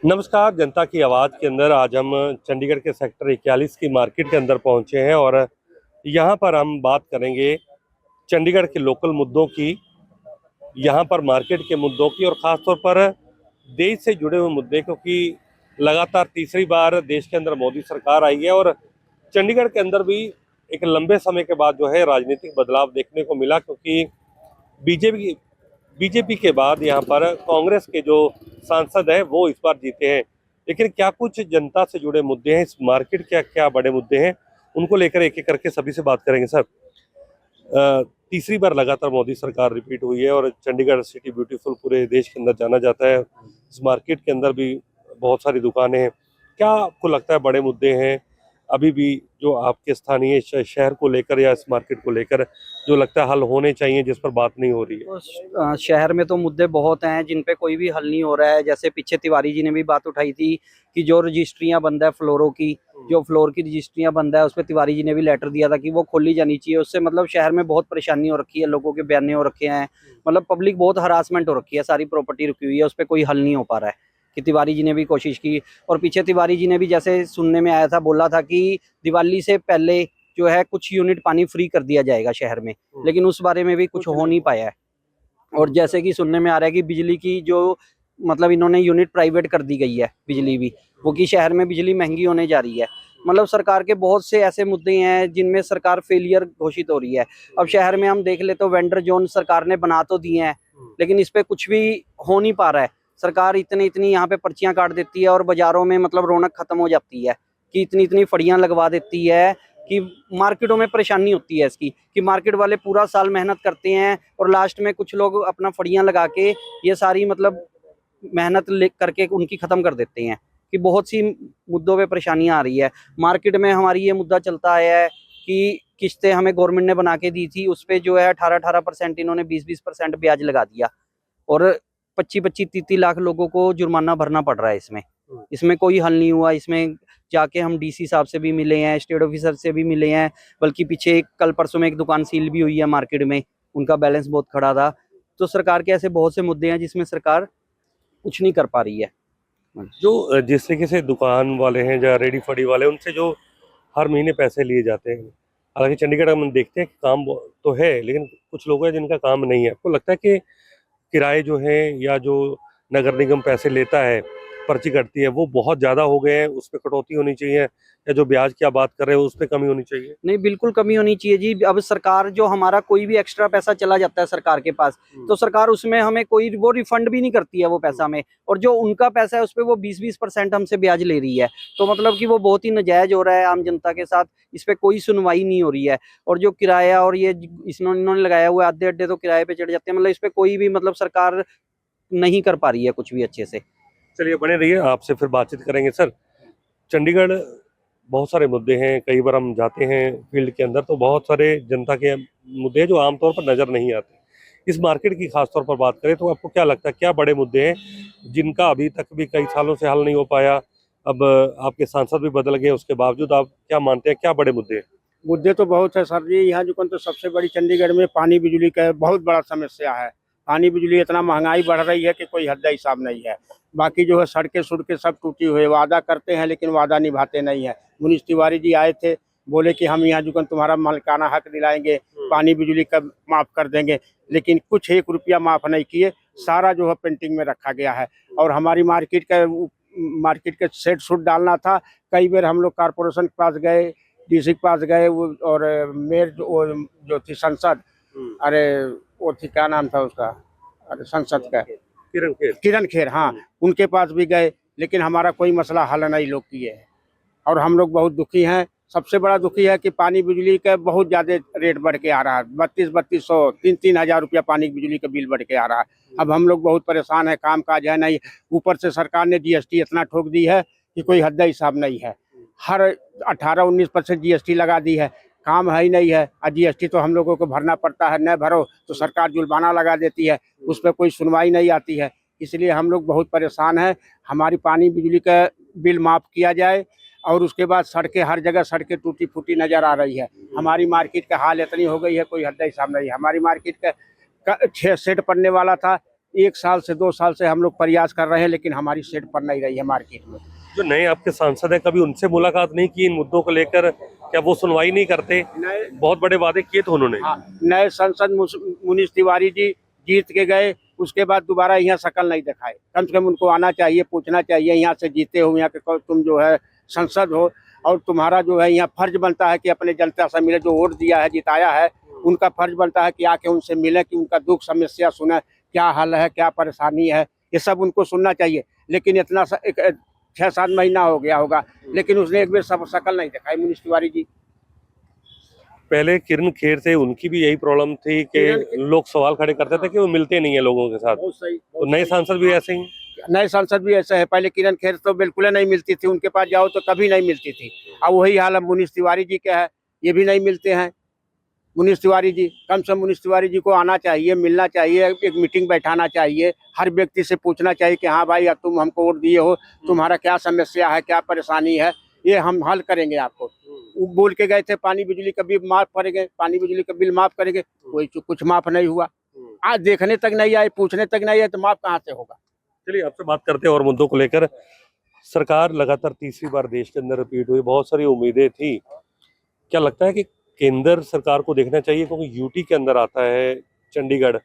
नमस्कार। जनता की आवाज़ के अंदर आज हम चंडीगढ़ के सेक्टर 41 की मार्केट के अंदर पहुंचे हैं और यहाँ पर हम बात करेंगे चंडीगढ़ के लोकल मुद्दों की, यहाँ पर मार्केट के मुद्दों की और ख़ासतौर पर देश से जुड़े हुए मुद्दे, क्योंकि लगातार तीसरी बार देश के अंदर मोदी सरकार आई है और चंडीगढ़ के अंदर भी एक लंबे समय के बाद जो है राजनीतिक बदलाव देखने को मिला, क्योंकि बीजेपी बीजेपी के बाद यहाँ पर कांग्रेस के जो सांसद हैं वो इस बार जीते हैं। लेकिन क्या कुछ जनता से जुड़े मुद्दे हैं इस मार्केट, क्या क्या बड़े मुद्दे हैं, उनको लेकर एक एक करके सभी से बात करेंगे। सर, तीसरी बार लगातार मोदी सरकार रिपीट हुई है और चंडीगढ़ सिटी ब्यूटीफुल पूरे देश के अंदर जाना जाता है। इस मार्केट के अंदर भी बहुत सारी दुकानें हैं। क्या आपको लगता है बड़े मुद्दे हैं अभी भी जो आपके स्थानीय शहर को लेकर या इस मार्केट को लेकर जो लगता है हल होने चाहिए, जिस पर बात नहीं हो रही है? तो शहर में तो मुद्दे बहुत हैं जिन पे कोई भी हल नहीं हो रहा है। जैसे पीछे तिवारी जी ने भी बात उठाई थी कि जो रजिस्ट्रियां बंद है फ्लोरों की, जो फ्लोर की रजिस्ट्रियां बंद है उस पर तिवारी जी ने भी लेटर दिया था कि वो खोली जानी चाहिए। उससे मतलब शहर में बहुत परेशानी हो रखी है, लोगों के बयाने हो रखे हैं, मतलब पब्लिक बहुत हरासमेंट हो रखी है, सारी प्रॉपर्टी रुकी हुई है, उस पर कोई हल नहीं हो पा रहा है। कि तिवारी जी ने भी कोशिश की और पीछे तिवारी जी ने भी जैसे सुनने में आया था, बोला था कि दिवाली से पहले जो है कुछ यूनिट पानी फ्री कर दिया जाएगा शहर में, लेकिन उस बारे में भी कुछ हो नहीं पाया है। और जैसे कि सुनने में आ रहा है कि बिजली की जो मतलब इन्होंने यूनिट प्राइवेट कर दी गई है बिजली भी, वो कि शहर में बिजली महंगी होने जा रही है। मतलब सरकार के बहुत से ऐसे मुद्दे हैं जिनमें सरकार फेलियर घोषित हो रही है। अब शहर में हम देख ले तो वेंडर जोन सरकार ने बना तो दिए हैं, लेकिन इस पे कुछ भी हो नहीं पा रहा है। सरकार इतनी यहाँ पे पर्चियां काट देती है और बाजारों में मतलब रौनक खत्म हो जाती है कि इतनी फड़ियां लगवा देती है कि मार्केटों में परेशानी होती है इसकी, कि मार्केट वाले पूरा साल मेहनत करते हैं और लास्ट में कुछ लोग अपना फड़ियां लगा के ये सारी मतलब मेहनत करके उनकी खत्म कर देते हैं। कि बहुत सी मुद्दों पे परेशानियां आ रही है। मार्केट में हमारी ये मुद्दा चलता आया है कि किस्तें हमें गवर्नमेंट ने बना के दी थी, उस पर जो है 18% इन्होंने 20% ब्याज लगा दिया और 25-30 लाख लोगों को जुर्माना भरना पड़ रहा है इसमें। इसमें कोई हल नहीं हुआ। इसमें जाके हम डीसी साहब से भी मिले हैं, स्टेट ऑफिसर से भी मिले हैं, बल्कि पीछे कल परसों में एक दुकान सील भी हुई है मार्केट में, उनका बैलेंस बहुत खड़ा था। तो सरकार के ऐसे बहुत से मुद्दे हैं जिसमें सरकार कुछ नहीं कर पा रही है। जो जिस तरीके से दुकान वाले हैं या रेडी फड़ी वाले, उनसे जो हर महीने पैसे लिए जाते हैं, हालांकि चंडीगढ़ हम देखते हैं कि काम तो है, लेकिन कुछ लोग हैं जिनका काम नहीं है। आपको लगता है कि किराए जो हैं या जो नगर निगम पैसे लेता है, पर्ची कटती है, वो बहुत ज़्यादा हो गए हैं, उस पर कटौती होनी चाहिए, या जो ब्याज की आप बात कर रहे हो उस पर कमी होनी चाहिए? नहीं, बिल्कुल कमी होनी चाहिए जी। अब सरकार जो हमारा कोई भी एक्स्ट्रा पैसा चला जाता है सरकार के पास, तो सरकार उसमें हमें कोई वो रिफंड भी नहीं करती है वो पैसा में, और जो उनका पैसा है उस पर वो 20-20% हमसे ब्याज ले रही है। तो मतलब कि वो बहुत ही नाजायज हो रहा है आम जनता के साथ, इस पर कोई सुनवाई नहीं हो रही है। और जो किराया और ये इन्होंने लगाया हुआ है, आधे अड्डे तो किराए पे चढ़ जाते हैं, मतलब इस पर कोई भी मतलब सरकार नहीं कर पा रही है कुछ भी अच्छे से। चलिए, बने रहिए, आपसे फिर बातचीत करेंगे। सर, चंडीगढ़ बहुत सारे मुद्दे हैं, कई बार हम जाते हैं फील्ड के अंदर तो बहुत सारे जनता के मुद्दे हैं जो आमतौर पर नज़र नहीं आते। इस मार्केट की खास तौर पर बात करें तो आपको क्या लगता है, क्या बड़े मुद्दे हैं जिनका अभी तक भी कई सालों से हल नहीं हो पाया? अब आपके सांसद भी बदल गए, उसके बावजूद आप क्या मानते हैं, क्या बड़े मुद्दे हैं? मुद्दे तो बहुत है सर जी। यहाँ जो तो सबसे बड़ी चंडीगढ़ में पानी बिजली का बहुत बड़ा समस्या है। पानी बिजली इतना महंगाई बढ़ रही है कि कोई हद हिसाब नहीं है। बाकी जो है सड़कें सुड़कें सब टूटी हुई, वादा करते हैं लेकिन वादा निभाते नहीं है। मुनीष तिवारी जी आए थे, बोले कि हम यहाँ जो तुम्हारा मालिकाना हक दिलाएंगे, पानी बिजली का माफ़ कर देंगे, लेकिन कुछ 1 रुपया माफ़ नहीं किए। सारा जो है पेंटिंग में रखा गया है। और हमारी मार्केट का सेट सूट डालना था। कई बार हम लोग कारपोरेशन के पास गए, डीसी के पास गए, वो और मेयर जो थी संसद, अरे वो थी, क्या नाम था उसका, अरे संसद का, किरण खेर, हाँ, उनके पास भी गए, लेकिन हमारा कोई मसला हल नहीं लोग किए हैं। और हम लोग बहुत दुखी हैं। सबसे बड़ा दुखी है कि पानी बिजली का बहुत ज़्यादा रेट बढ़ के आ रहा है। 3200 3-3 हज़ार रुपया पानी बिजली का बिल बढ़ के आ रहा है। अब हम लोग बहुत परेशान है, काम काज है नहीं, ऊपर से सरकार ने जीएसटी इतना ठोक दी है कि कोई हद हिसाब नहीं है। हर 18-19% जीएसटी लगा दी है, काम है ही नहीं है। और जीएसटी तो हम लोगों को भरना पड़ता है, न भरो तो सरकार जुर्माना लगा देती है, उस पर कोई सुनवाई नहीं आती है। इसलिए हम लोग बहुत परेशान हैं। हमारी पानी बिजली का बिल माफ़ किया जाए। और उसके बाद सड़कें, हर जगह सड़कें टूटी फूटी नज़र आ रही है। हमारी मार्केट का हाल इतनी हो गई है, कोई हद हिसाब नहीं है। हमारी मार्केट का 6 सेट पड़ने वाला था, 1 साल से 2 साल से हम लोग प्रयास कर रहे हैं, लेकिन हमारी सीट पर नहीं रही है मार्केट में। जो नए आपके सांसद हैं, कभी उनसे मुलाकात नहीं की इन मुद्दों को लेकर? क्या वो सुनवाई नहीं करते? नए बहुत बड़े वादे किए थे उन्होंने। हाँ, नए सांसद मुनीष तिवारी जी जीत के गए, उसके बाद दोबारा यहाँ शकल नहीं दिखाए। कम से कम उनको आना चाहिए, पूछना चाहिए, यहाँ से जीते हो, यहाँ के तुम जो है संसद हो, और तुम्हारा जो है यहाँ फर्ज बनता है कि अपने जनता से मिले, जो वोट दिया है, जिताया है, उनका फर्ज बनता है कि आके उनसे मिले, कि उनका दुख समस्या सुने, क्या हाल है, क्या परेशानी है, ये सब उनको सुनना चाहिए। लेकिन इतना 6-7 महीना हो गया होगा, लेकिन उसने एक बार सब शकल नहीं दिखाई मुनीष तिवारी जी। पहले किरण खेर थे, उनकी भी यही प्रॉब्लम थी कि लोग सवाल खड़े करते थे कि वो मिलते नहीं है लोगों के साथ। बहुत सही। तो नए सांसद भी ऐसे ही। नए सांसद भी ऐसे है। पहले किरण खेर तो बिल्कुल नहीं मिलती थी, उनके पास जाओ तो कभी नहीं मिलती थी। अब वही हाल अब मुनीष तिवारी जी के है, ये भी नहीं मिलते हैं मुनीष तिवारी जी। कम से कम मुनीष तिवारी जी को आना चाहिए, मिलना चाहिए, एक मीटिंग बैठाना चाहिए, हर व्यक्ति से पूछना चाहिए कि हाँ भाई, अब तुम हमको वोट दिए हो, तुम्हारा क्या समस्या है, क्या परेशानी है, ये हम हल करेंगे आपको। वो बोल के गए थे पानी बिजली का बिल माफ करेंगे, पानी बिजली का बिल माफ करेंगे, कोई कुछ माफ नहीं हुआ। आज देखने तक नहीं आए, पूछने तक नहीं आए, तो माफ कहाँ से होगा। चलिए, आपसे बात करते हैं और मुद्दों को लेकर। सरकार लगातार तीसरी बार देश के अंदर रिपीट हुई, बहुत सारी उम्मीदें थी। क्या लगता है कि केंद्र सरकार को देखना चाहिए, क्योंकि यूटी के अंदर आता है चंडीगढ़,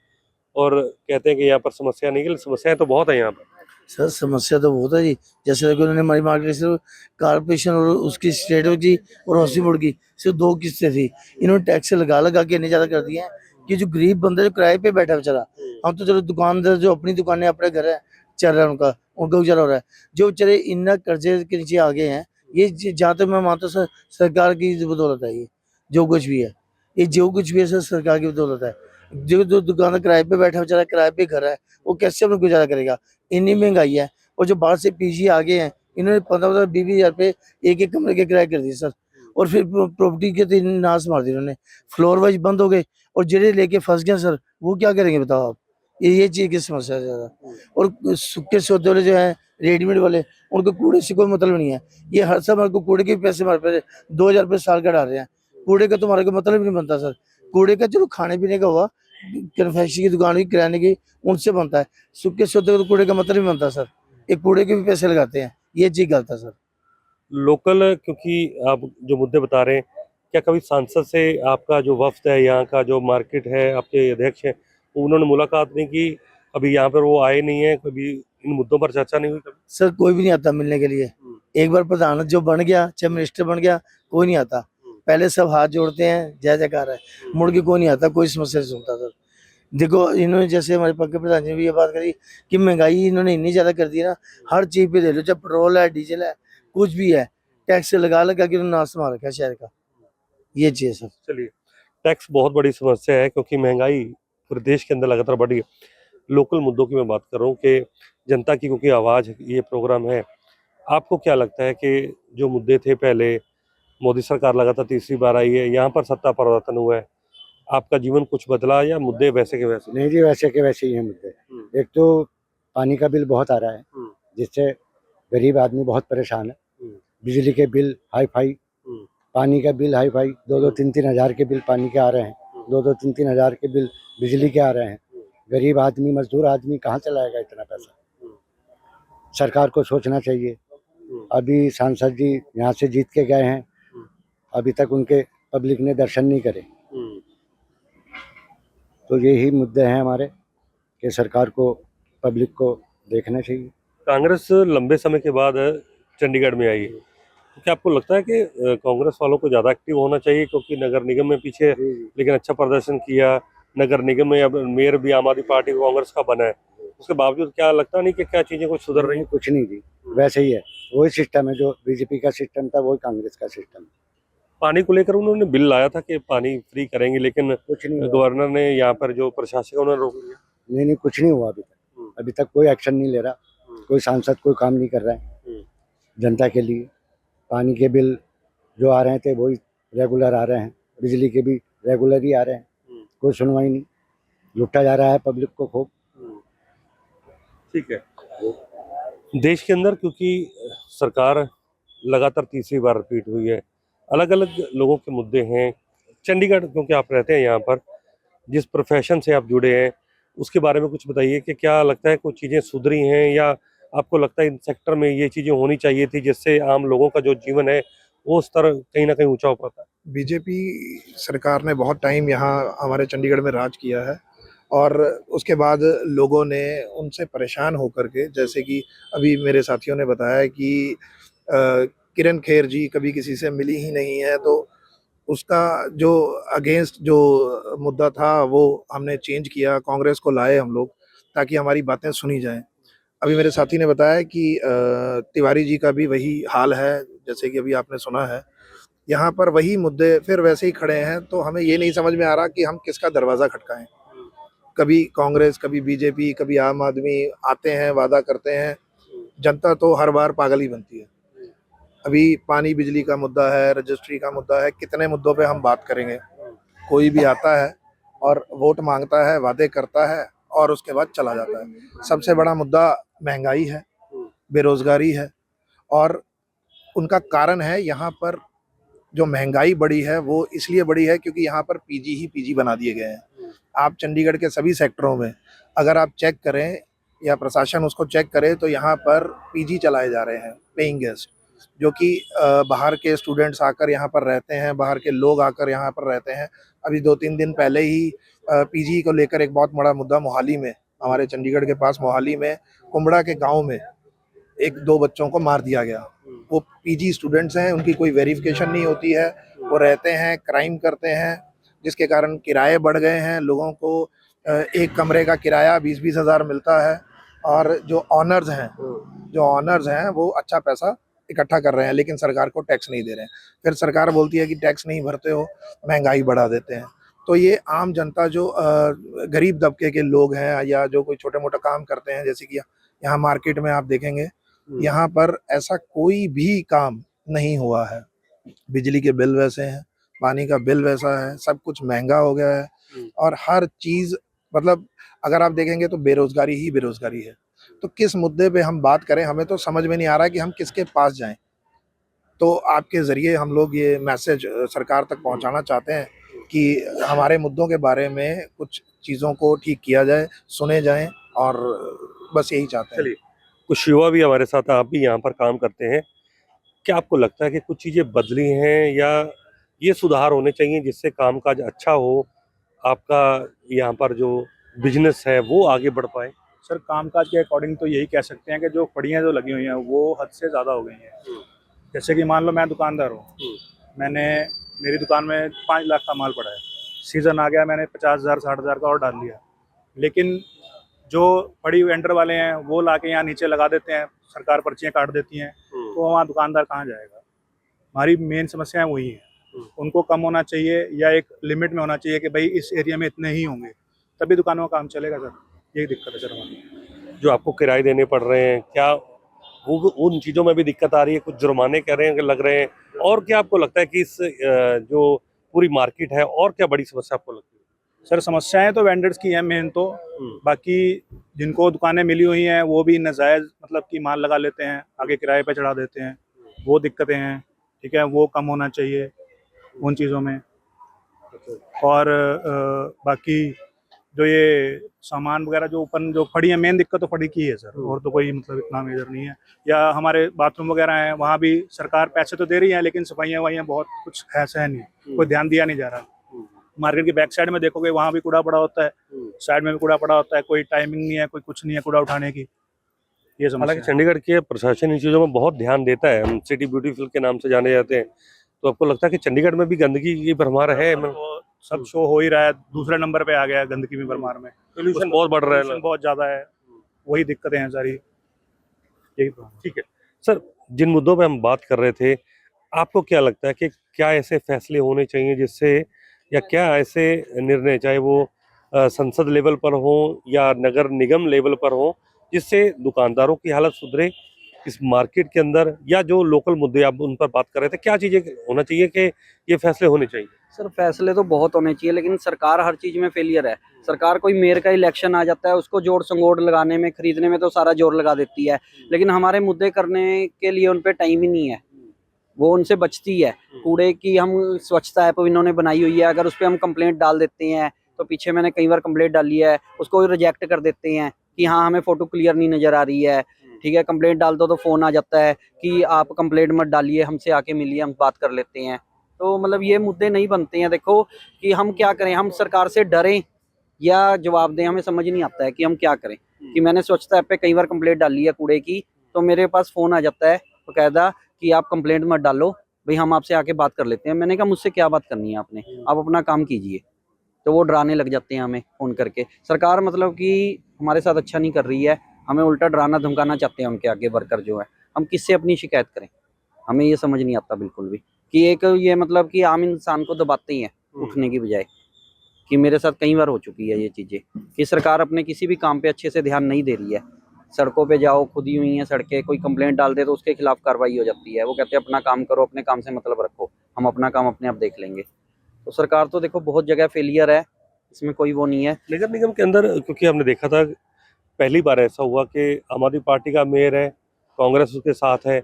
और कहते हैं कि यहाँ पर समस्या नहीं है, समस्याएं तो बहुत है यहाँ पर। सर समस्या तो बहुत है जी। जैसे कि उन्होंने हमारी मार्केट से कारपोरेशन और उसकी स्टेट की और हाउसिंग बोर्ड की सिर्फ 2 किस्तें थी, इन्होंने टैक्स लगा के इतने ज्यादा कर दिए हैं कि जो गरीब बंदा जो किराए पे बैठा बेचारा, हम तो चलो दुकानदार जो अपनी दुकानें अपने घर है चल रहा है, उनका गुजारा हो रहा है, जो बेचारे इन कर्जे के नीचे आ गए हैं, ये जहाँ तक मैं मानता हूँ सरकार की बदौलत है। ये जो कुछ भी है, ये जो कुछ भी है सर सरकार की बदौलत है। जो दुकानदार किराए पे बैठा बेचारा, किराए पे घर है, वो कैसे अपना गुजारा करेगा? इतनी महंगाई है। और जो बाहर से पीजी आ गए हैं, इन्होंने 15-20 हजार पे एक कमरे के किराए कर दिए सर। और फिर प्रॉपर्टी के 3 नाश मार दिए इन्होंने, फ्लोर वाइज बंद हो गए, और जेड़े लेके फंस गए सर, वो क्या करेंगे बताओ आप? ये चीज की समस्या है ज्यादा। और सूखे सौदे वाले जो है रेडीमेड वाले, उनको कूड़े से कोई मतलब नहीं है। ये हर समय को कूड़े के पैसे हमारे पे 2000 रुपये साल का डाल रहे हैं। कूड़े का तो हमारे को मतलब नहीं बनता सर। कूड़े का चलो खाने पीने का हुआ, कन्फेक्शनरी की दुकान की, किराने की, उनसे बनता है। सूखे सौदे का तो कूड़े का मतलब नहीं बनता सर। एक कूड़े के भी पैसे लगाते हैं, ये चीज गलत है सर। लोकल, क्योंकि आप जो मुद्दे बता रहे हैं, क्या कभी सांसद से आपका जो वफ्द है, यहाँ का जो मार्केट है, आपके अध्यक्ष हैं, उन्होंने मुलाकात नहीं की? अभी यहाँ पर वो आए नहीं है, कभी इन मुद्दों पर चर्चा नहीं हुई कभी? सर कोई भी नहीं आता मिलने के लिए। एक बार प्रधान जो बन गया, चाहे मिनिस्टर बन गया, कोई नहीं आता। पहले सब हाथ जोड़ते हैं, जय जयकार है, मुड़ के कोई नहीं आता, कोई समस्या नहीं सुनता सर। देखो इन्होंने जैसे हमारे पक्के प्रधान जी ने भी ये बात करी कि महंगाई इन्होंने इतनी ज्यादा कर दी ना, हर चीज पे ले लो, चाहे पेट्रोल है, डीजल है, कुछ भी है, टैक्स लगा के उन्होंने नाश मार रखा है शहर का। ये चीज है सर। चलिए, टैक्स बहुत बड़ी समस्या है, क्योंकि महंगाई पूरे देश के अंदर लगातार बढ़ी है। लोकल मुद्दों की मैं बात कर रहा हूँ कि जनता की, क्योंकि आवाज़ ये प्रोग्राम है, आपको क्या लगता है कि जो मुद्दे थे पहले, मोदी सरकार लगातार तीसरी बार आई है, यहाँ पर सत्ता परिवर्तन हुआ है, आपका जीवन कुछ बदला या मुद्दे वैसे के वैसे? नहीं जी, वैसे के वैसे ही हैं मुद्दे। एक तो पानी का बिल बहुत आ रहा है, जिससे गरीब आदमी बहुत परेशान है। बिजली के बिल हाई फाई, पानी का बिल हाई फाई, 2-3 हज़ार के बिल पानी के आ रहे हैं, 2-3 हज़ार के बिल बिजली के आ रहे हैं। गरीब आदमी, मजदूर आदमी कहाँ से लाएगा इतना पैसा? सरकार को सोचना चाहिए। अभी सांसद जी यहाँ से जीत के गए हैं, अभी तक उनके पब्लिक ने दर्शन नहीं करे। तो यही मुद्दे हैं हमारे कि सरकार को, पब्लिक को देखना चाहिए। कांग्रेस लंबे समय के बाद चंडीगढ़ में आई है, तो क्या आपको लगता है कि कांग्रेस वालों को ज़्यादा एक्टिव होना चाहिए, क्योंकि नगर निगम में पीछे लेकिन अच्छा प्रदर्शन किया, नगर निगम में अब मेयर भी आम आदमी पार्टी कांग्रेस का बना है, उसके बावजूद क्या लगता नहीं कि क्या चीज़ें कुछ सुधर रही हैं? कुछ नहीं जी, वैसे ही है, वही सिस्टम है जो बीजेपी का सिस्टम था, वही कांग्रेस का सिस्टम है। पानी को लेकर उन्होंने बिल लाया था कि पानी फ्री करेंगे, लेकिन कुछ नहीं हुआ। गवर्नर ने, यहाँ पर जो प्रशासक है, उन्होंने रोक लिया। नहीं, कुछ नहीं हुआ अभी तक कोई एक्शन नहीं ले रहा, कोई सांसद कोई काम नहीं कर रहा है जनता के लिए। पानी के बिल जो आ रहे थे वही रेगुलर आ रहे हैं, बिजली के भी रेगुलर ही आ रहे हैं, कोई सुनवाई नहीं, लुटा जा रहा है पब्लिक को खूब। ठीक है, देश के अंदर क्योंकि सरकार लगातार तीसरी बार रिपीट हुई है, अलग अलग लोगों के मुद्दे हैं। चंडीगढ़ क्योंकि आप रहते हैं यहाँ पर, जिस प्रोफेशन से आप जुड़े हैं, उसके बारे में कुछ बताइए कि क्या लगता है कुछ चीज़ें सुधरी हैं, या आपको लगता है इन सेक्टर में ये चीज़ें होनी चाहिए थी जिससे आम लोगों का जो जीवन है वो स्तर कहीं ना कहीं ऊंचा हो पाता है। बीजेपी सरकार ने बहुत टाइम यहाँ हमारे चंडीगढ़ में राज किया है और उसके बाद लोगों ने उनसे परेशान होकर के, जैसे कि अभी मेरे साथियों ने बताया कि किरण खेर जी कभी किसी से मिली ही नहीं है, तो उसका जो अगेंस्ट जो मुद्दा था वो हमने चेंज किया, कांग्रेस को लाए हम लोग ताकि हमारी बातें सुनी जाएं। अभी मेरे साथी ने बताया कि तिवारी जी का भी वही हाल है, जैसे कि अभी आपने सुना है। यहाँ पर वही मुद्दे फिर वैसे ही खड़े हैं, तो हमें ये नहीं समझ में आ रहा कि हम किसका दरवाज़ा खटकाएं। कभी कांग्रेस, कभी बीजेपी, कभी आम आदमी आते हैं, वादा करते हैं, जनता तो हर बार पागल ही बनती है। अभी पानी बिजली का मुद्दा है, रजिस्ट्री का मुद्दा है, कितने मुद्दों पे हम बात करेंगे। कोई भी आता है और वोट मांगता है, वादे करता है और उसके बाद चला जाता है। सबसे बड़ा मुद्दा महंगाई है, बेरोजगारी है, और उनका कारण है यहाँ पर जो महंगाई बढ़ी है वो इसलिए बढ़ी है क्योंकि यहाँ पर पीजी ही पीजी बना दिए गए हैं। आप चंडीगढ़ के सभी सेक्टरों में अगर आप चेक करें या प्रशासन उसको चेक करे तो यहाँ पर पीजी चलाए जा रहे हैं, पेइंग गेस्ट, जो कि बाहर के स्टूडेंट्स आकर यहाँ पर रहते हैं, बाहर के लोग आकर यहाँ पर रहते हैं। अभी 2-3 दिन पहले ही पीजी को लेकर एक बहुत बड़ा मुद्दा मोहाली में, हमारे चंडीगढ़ के पास मोहाली में कुंबड़ा के गाँव में 1-2 बच्चों को मार दिया गया। वो पीजी स्टूडेंट्स हैं, उनकी कोई वेरिफिकेशन नहीं होती है, वो रहते हैं, क्राइम करते हैं, जिसके कारण किराए बढ़ गए हैं। लोगों को एक कमरे का किराया 20-20 हज़ार मिलता है, और जो ऑनर्स हैं वो अच्छा पैसा इकट्ठा कर रहे हैं, लेकिन सरकार को टैक्स नहीं दे रहे हैं। फिर सरकार बोलती है कि टैक्स नहीं भरते हो, महंगाई बढ़ा देते हैं। तो ये आम जनता जो गरीब तबके के लोग हैं या जो कोई छोटे मोटे काम करते हैं, जैसे कि यहाँ मार्केट में आप देखेंगे, यहाँ पर ऐसा कोई भी काम नहीं हुआ है। बिजली के बिल वैसे हैं, पानी का बिल वैसा है, सब कुछ महंगा हो गया है, और हर चीज मतलब अगर आप देखेंगे तो बेरोजगारी ही बेरोजगारी है। तो किस मुद्दे पे हम बात करें, हमें तो समझ में नहीं आ रहा कि हम किसके पास जाएं। तो आपके जरिए हम लोग ये मैसेज सरकार तक पहुंचाना चाहते हैं कि हमारे मुद्दों के बारे में कुछ चीज़ों को ठीक किया जाए, सुने जाएं, और बस यही चाहते हैं। चलिए, कुछ युवा भी हमारे साथ, आप भी यहाँ पर काम करते हैं, क्या आपको लगता है कि कुछ चीज़ें बदली हैं या ये सुधार होने चाहिए जिससे कामकाज अच्छा हो, आपका यहाँ पर जो बिजनेस है वो आगे बढ़ पाए? सर, कामकाज के अकॉर्डिंग तो यही कह सकते हैं कि जो फड़ियाँ जो लगी हुई हैं वो हद से ज़्यादा हो गई हैं। जैसे कि मान लो मैं दुकानदार हूँ, मेरी दुकान में 5 लाख का माल पड़ा है, सीज़न आ गया, मैंने 50,000 60,000 का और डाल लिया, लेकिन जो फड़ी वेंडर वाले हैं वो ला के यहाँ नीचे लगा देते हैं, सरकार पर्चियाँ काट देती हैं, तो वहाँ दुकानदार कहाँ जाएगा। हमारी मेन समस्याएं वही हैं, उनको कम होना चाहिए या एक लिमिट में होना चाहिए कि भाई इस एरिया में इतने ही होंगे, तभी दुकानों का काम चलेगा सर। यही दिक्कत है सर हमारी। जो आपको किराए देने पड़ रहे हैं, क्या वो उन चीज़ों में भी दिक्कत आ रही है? कुछ जुर्माने कह रहे हैं कि लग रहे हैं, और क्या आपको लगता है कि इस जो पूरी मार्केट है, और क्या बड़ी समस्या आपको लगती है? सर, समस्याएं तो वेंडर्स की हैं मेन तो, बाकी जिनको दुकानें मिली हुई हैं वो भी नाजायज़ मतलब कि माल लगा लेते हैं, आगे किराए पे चढ़ा देते हैं, वो दिक्कतें हैं। ठीक है, वो कम होना चाहिए उन चीज़ों में। और बाकी जो ये सामान वगैरह जो ऊपर जो फड़ी है, मेन दिक्कत तो फड़ी की है सर, और तो कोई मतलब इतना मेजर नहीं है। या हमारे बाथरूम वगैरह हैं, वहाँ भी सरकार पैसे तो दे रही है, लेकिन सफाइयाँ वफाइयाँ बहुत कुछ ऐसा है नहीं, कोई ध्यान दिया नहीं जा रहा। मार्केट की बैक साइड में देखोगे वहाँ भी कूड़ा पड़ा होता है, साइड में भी कूड़ा पड़ा होता है, कोई टाइमिंग नहीं है, कोई कुछ नहीं है कूड़ा उठाने की। ये समस्या हालांकि है। चंडीगढ़ के प्रशासन इन चीज़ों में बहुत ध्यान देता है, हम सिटी ब्यूटीफुल के नाम से जाने जाते हैं, तो आपको लगता है कि चंडीगढ़ में भी गंदगी की भरमार है? तो सब शो हो ही रहा है, दूसरे नंबर पे आ गया है गंदगी में भरमार में, पोल्यूशन बहुत बढ़ रहा है। पोल्यूशन बहुत ज़्यादा है, वही दिक्कतें हैं सारी, यही प्रॉब्लम। ठीक है सर, जिन मुद्दों पे हम बात कर रहे थे, आपको क्या लगता है कि क्या ऐसे फैसले होने चाहिए जिससे, या क्या ऐसे निर्णय, चाहे वो संसद लेवल पर हो या नगर निगम लेवल पर हो, जिससे दुकानदारों की हालत सुधरे इस मार्केट के अंदर, या जो लोकल मुद्दे आप उन पर बात कर रहे थे, क्या चीज़ें होना चाहिए कि ये फैसले होने चाहिए? सर, फैसले तो बहुत होने चाहिए, लेकिन सरकार हर चीज़ में फेलियर है। सरकार कोई मेयर का इलेक्शन आ जाता है, उसको जोड़ संगोड़ लगाने में, खरीदने में तो सारा जोर लगा देती है, लेकिन हमारे मुद्दे करने के लिए उन पे टाइम ही नहीं है, वो उनसे बचती है। कूड़े की हम स्वच्छता ऐप इन्होंने बनाई हुई है, अगर उस पर हम कंप्लेंट डाल देते हैं तो पीछे मैंने कई बार कंप्लेंट डाली है, उसको रिजेक्ट कर देते हैं कि हाँ हमें फोटो क्लियर नहीं नजर आ रही है। ठीक है, कंप्लेंट डाल दो तो फोन आ जाता है कि आप कंप्लेंट मत डालिए, हमसे आके मिलिए, हम बात कर लेते हैं। तो मतलब ये मुद्दे नहीं बनते हैं। देखो कि हम क्या करें, हम सरकार से डरें या जवाब दें, हमें समझ नहीं आता है कि हम क्या करें। कि मैंने स्वच्छता ऐप पे कई बार कंप्लेंट डाली है कूड़े की, तो मेरे पास फोन आ जाता है बकायदा कि आप कंप्लेंट मत डालो भाई, हम आपसे आके बात कर लेते हैं। मैंने कहा मुझसे क्या बात करनी है आपने, आप अपना काम कीजिए। तो वो डराने लग जाते हैं हमें फोन करके। सरकार मतलब कि हमारे साथ अच्छा नहीं कर रही है, हमें उल्टा डराना धमकाना चाहते हैं उनके आगे वर्कर जो है। हम किससे अपनी शिकायत करें, हमें ये समझ नहीं आता बिल्कुल भी। कि एक ये मतलब कि आम इंसान को दबाते ही हैं उठने की बजाय। कि मेरे साथ कई बार हो चुकी है ये चीज़ें कि सरकार अपने किसी भी काम पे अच्छे से ध्यान नहीं दे रही है। सड़कों पे जाओ, खुदी हुई हैं सड़कें, कोई कंप्लेंट डाल दे तो उसके खिलाफ कार्रवाई हो जाती है। वो कहते हैं अपना काम करो, अपने काम से मतलब रखो, हम अपना काम अपने आप देख लेंगे। तो सरकार तो देखो बहुत जगह फेलियर है, इसमें कोई वो नहीं है। नगर निगम के अंदर क्योंकि हमने देखा था पहली बार ऐसा हुआ कि आम आदमी पार्टी का मेयर है, कांग्रेस उसके साथ है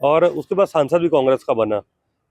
और उसके बाद सांसद भी कांग्रेस का बना।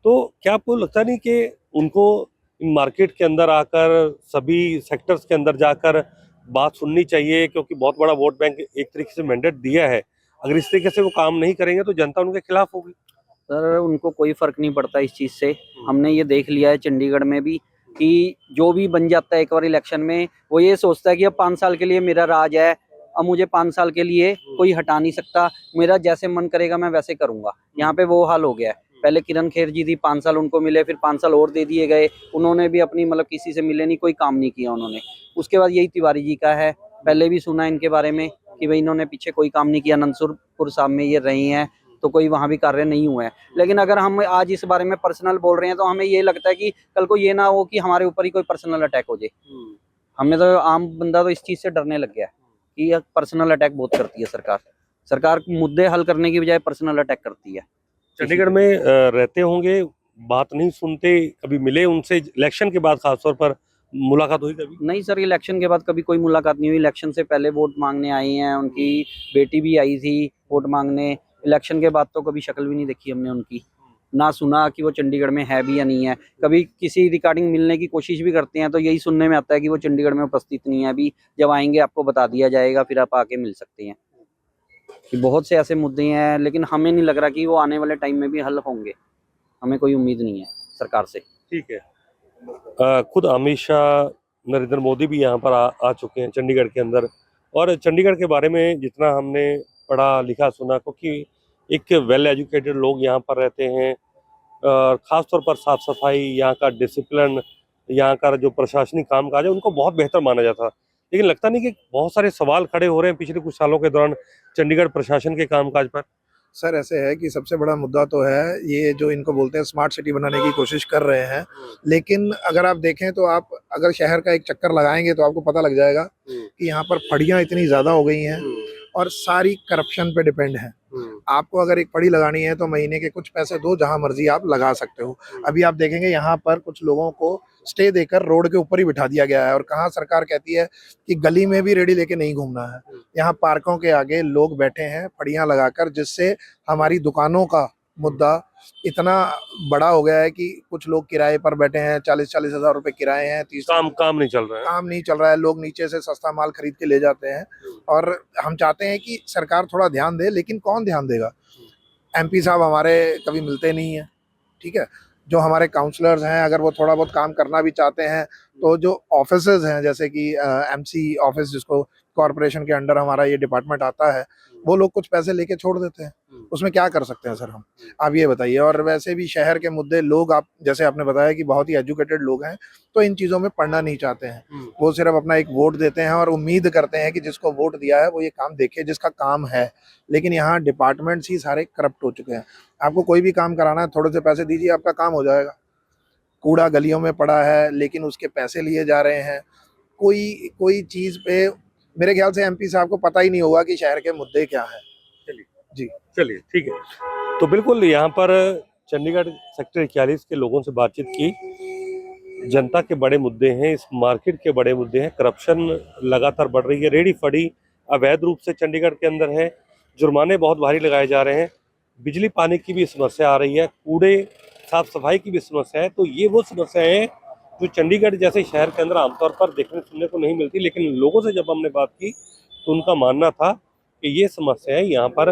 तो क्या आपको लगता नहीं कि उनको मार्केट के अंदर आकर, सभी सेक्टर्स के अंदर जाकर बात सुननी चाहिए, क्योंकि बहुत बड़ा वोट बैंक एक तरीके से मैंडेट दिया है। अगर इस तरीके से वो काम नहीं करेंगे तो जनता उनके खिलाफ होगी। सर उनको कोई फर्क नहीं पड़ता इस चीज़ से। हमने ये देख लिया है चंडीगढ़ में भी कि जो भी बन जाता है एक बार इलेक्शन में, वो ये सोचता है कि अब 5 साल के लिए मेरा राज है, अब मुझे 5 साल के लिए कोई हटा नहीं सकता, मेरा जैसे मन करेगा मैं वैसे करूंगा। यहाँ पे वो हाल हो गया है। पहले किरण खेर जी थी, 5 साल उनको मिले, फिर 5 साल और दे दिए गए। उन्होंने भी अपनी मतलब किसी से मिले नहीं, कोई काम नहीं किया उन्होंने। उसके बाद यही तिवारी जी का है, पहले भी सुना इनके बारे में कि भाई इन्होंने पीछे कोई काम नहीं किया। नंदपुर साहब में ये रहे हैं तो कोई वहाँ भी कार्य नहीं हुआ है। लेकिन अगर हम आज इस बारे में पर्सनल बोल रहे हैं तो हमें ये लगता है कि कल को ये ना हो कि हमारे ऊपर ही कोई पर्सनल अटैक हो जाए। हमें तो आम बंदा तो इस चीज़ से डरने लग गया है कि ये पर्सनल अटैक बहुत करती है सरकार। सरकार मुद्दे हल करने की बजाय पर्सनल अटैक करती है। चंडीगढ़ में रहते होंगे, बात नहीं सुनते, कभी मिले उनसे इलेक्शन के बाद खासतौर पर मुलाकात हुई कभी? नहीं सर, इलेक्शन के बाद कभी कोई मुलाकात नहीं हुई। इलेक्शन से पहले वोट मांगने आई हैं, उनकी बेटी भी आई थी वोट मांगने। इलेक्शन के बाद तो कभी शक्ल भी नहीं देखी हमने उनकी, ना सुना कि वो चंडीगढ़ में है भी या नहीं है। कभी किसी रिगार्डिंग मिलने की कोशिश भी करते हैं तो यही सुनने में आता है कि वो चंडीगढ़ में उपस्थित नहीं है अभी, जब आएंगे आपको बता दिया जाएगा, फिर आप आके मिल सकते हैं। कि बहुत से ऐसे मुद्दे हैं, लेकिन हमें नहीं लग रहा कि वो आने वाले टाइम में भी हल होंगे। हमें कोई उम्मीद नहीं है सरकार से। ठीक है। खुद अमित शाह, नरेंद्र मोदी भी यहाँ पर आ चुके हैं चंडीगढ़ के अंदर। और चंडीगढ़ के बारे में जितना हमने पढ़ा लिखा सुना, क्योंकि एक वेल एजुकेटेड लोग यहाँ पर रहते हैं, खास तौर पर साफ सफाई, यहाँ का डिसिप्लिन, यहाँ का जो प्रशासनिक कामकाज है उनको बहुत बेहतर माना जाता। लेकिन लगता नहीं कि बहुत सारे सवाल खड़े हो रहे हैं पिछले कुछ सालों के दौरान चंडीगढ़ प्रशासन के कामकाज पर? सर ऐसे है कि सबसे बड़ा मुद्दा तो है ये जो इनको बोलते हैं स्मार्ट सिटी बनाने की कोशिश कर रहे हैं, लेकिन अगर आप देखें तो आप अगर शहर का एक चक्कर लगाएंगे तो आपको पता लग जाएगा कि यहाँ पर फड़ियाँ इतनी ज़्यादा हो गई हैं और सारी करप्शन पे डिपेंड है। आपको अगर एक फड़ी लगानी है तो महीने के कुछ पैसे दो, जहां मर्जी आप लगा सकते हो। अभी आप देखेंगे यहाँ पर कुछ लोगों को स्टे देकर रोड के ऊपर ही बिठा दिया गया है, और कहाँ सरकार कहती है कि गली में भी रेडी लेके नहीं घूमना है। यहाँ पार्कों के आगे लोग बैठे हैं फड़ियां लगाकर, जिससे हमारी दुकानों का मुद्दा इतना बड़ा हो गया है कि कुछ लोग किराए पर बैठे हैं, 40-40 हजार रुपए किराए हैं, 30 काम नहीं चल रहा है। काम नहीं चल रहा है। लोग नीचे से सस्ता माल खरीद के ले जाते हैं, और हम चाहते हैं कि सरकार थोड़ा ध्यान दे, लेकिन कौन ध्यान देगा? एमपी साहब हमारे कभी मिलते नहीं है, ठीक है। जो हमारे काउंसलर्स हैं, अगर वो थोड़ा बहुत काम करना भी चाहते हैं तो जो ऑफिसेज हैं, जैसे कि एमसी ऑफिस, जिसको कॉरपोरेशन के अंडर हमारा ये डिपार्टमेंट आता है, वो लोग कुछ पैसे लेके छोड़ देते हैं। उसमें क्या कर सकते हैं सर हम, आप ये बताइए। और वैसे भी शहर के मुद्दे लोग, आप जैसे आपने बताया कि बहुत ही एजुकेटेड लोग हैं, तो इन चीज़ों में पढ़ना नहीं चाहते हैं। वो सिर्फ अपना एक वोट देते हैं और उम्मीद करते हैं कि जिसको वोट दिया है वो ये काम देखे जिसका काम है। लेकिन यहाँ डिपार्टमेंट्स ही सारे करप्ट हो चुके हैं। आपको कोई भी काम कराना है, थोड़े से पैसे दीजिए, आपका काम हो जाएगा। कूड़ा गलियों में पड़ा है लेकिन उसके पैसे लिए जा रहे हैं। कोई चीज़ पे मेरे ख्याल से एमपी साहब को पता ही नहीं होगा कि शहर के मुद्दे क्या है। जी चलिए ठीक है। तो बिल्कुल यहाँ पर चंडीगढ़ सेक्टर 41 के लोगों से बातचीत की। जनता के बड़े मुद्दे हैं, इस मार्केट के बड़े मुद्दे हैं। करप्शन लगातार बढ़ रही है, रेडी फड़ी अवैध रूप से चंडीगढ़ के अंदर है, जुर्माने बहुत भारी लगाए जा रहे हैं, बिजली पानी की भी समस्या आ रही है, कूड़े साफ सफाई की भी समस्या है। तो ये वो समस्या है जो चंडीगढ़ जैसे शहर के अंदर आमतौर पर देखने सुनने को नहीं मिलती, लेकिन लोगों से जब हमने बात की तो उनका मानना था कि ये समस्याएं यहाँ पर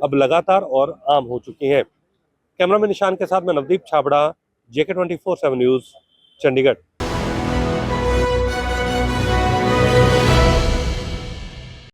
अब लगातार और आम हो चुकी हैं। कैमरामैन निशान के साथ मैं नवदीप छाबड़ा, JK 24/7 न्यूज़, चंडीगढ़।